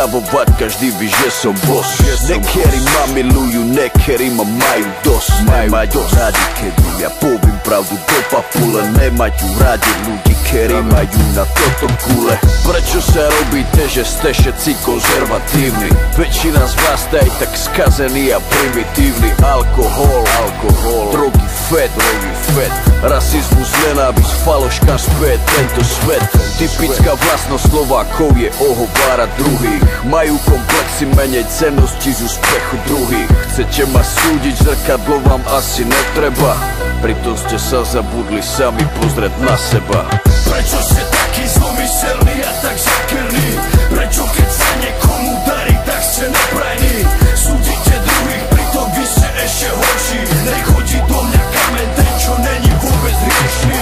stravovať, každý ví, že som boss. Niektorí ma milujú, niektorí ma majú dosť. Majú rádi, keď ja poviem pravdu do papule. Nemajú rádi ľudí, ktorí majú na toto kule. Prečo sa robíte, že ste všetci konzervatívni? Väčšina z vás je tak skazený a primitívny. Alkohol, drogy, fet, rasizmus, nenávisť, faloška späť, tento svet. Typická vlastnosť Slovákov je ohovárať druhých. Majú komplexy, menej cennosti z úspechu druhých. Chcete ma súdiť, zrkadlo vám asi netreba. Pritom ste sa zabudli sami pozrieť na seba. Prečo ste taký zlomyselný a tak zakrný? Prečo keď sa niekomu darí, tak ste neprajní? Súdite druhých, pritom vy ste ešte horší. Nech hodí do mňa kameň ten, čo není vôbec hriešný.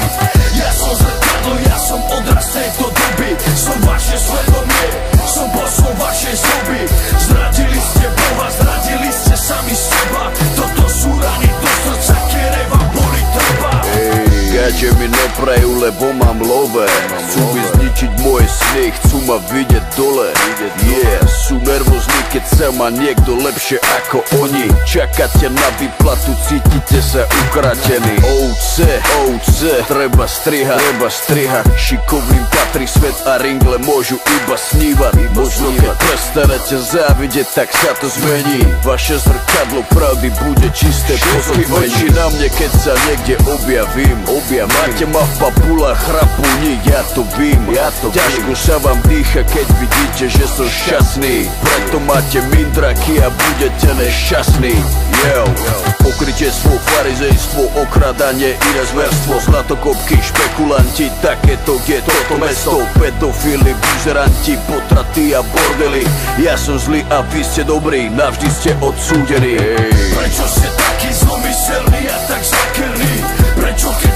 Ja som zrkadlo, ja som odraz tejto doby. Som vaše svedomie, som bosom vašej zoby. Zradili ste Boha, zradili ste sami seba. Toto sú rany do srdca, ktoré vám boli treba. Gače mi neprajú, lebo mám love. Chcú mi zničiť moje sny, chcú ma vidieť dole. Sú nervózni, keď sa má niekto lepšie ako oni. Čakáte na výplatu, cítite sa ukratení. Ovce, treba strihať. Šikovným patrí svet a ringle môžu iba snívať. Možno keď prestanete závidieť, tak sa to zmení. Vaše zrkadlo pravdy bude čisté. Pozri oči na mne, keď sa niekde objavím. Máte ma v papulách, chrapuní, ja to vím. Ťažko sa vám dýcha, keď vidíte, že som šťastný. Preto máte mindraky a budete nešťastní. Pokrytectvo, farizejstvo, okradanie, iné zverstvo. Zlatokopky, špekulanti, takéto je toto mesto. Pedofili, buzeranti, potraty a bordely. Ja som zlý a vy ste dobrí, navždy ste odsúdení. Prečo ste taký zlomyselný a tak zakrný? Prečo keď